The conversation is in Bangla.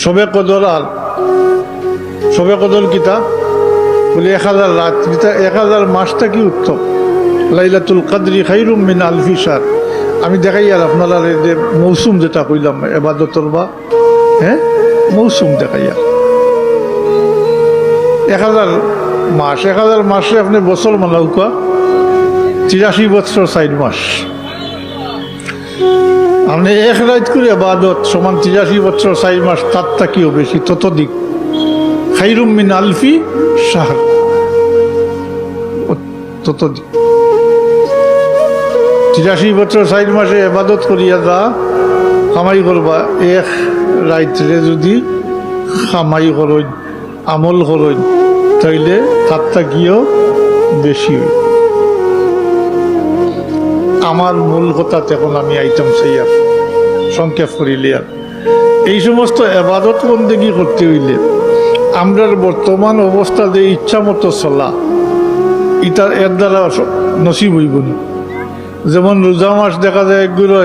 শবে কদর আর শবে কদর কিতা বলে 1000 রাত কিতা 1000 মাসটা কি উত্তম। লাইলাতুল কদরি খায়রুম মিন আলফি শাহর। আমি দেখাই আর আপনারা যে মৌসুম যেটা কইলাম ইবাদতর বা হ্যাঁ মৌসুম দেখাই আর 1000 মাস 1000 মাসে আপনি বছর মানাউকা 83 বছর 4 মাস। আপনি এক রাত করে ইবাদত সমান 83 বছর 4 মাস, তার থেকেও বেশি ততোধিক। খায়রুম মিন আলফি শাহর, ততোধিক। 83 বছর 4 মাসে ইবাদত করিয়া যা কামাই করবা, এক রাত্রে যদি কামাই করেন আমল করেন তাইলে তার থেকেও বেশি হয়। আমার মূল কথা এখন আমি আইটেম চাইয়ার সংক্ষেপ করিলে আর এই সমস্ত ইবাদত বন্দেগী করতে হইলে আমরার বর্তমান অবস্থা যে ইচ্ছা মতো চলা এর দ্বারা নসিব হইব না। যেমন রোজা মাস দেখা যায় একগুলো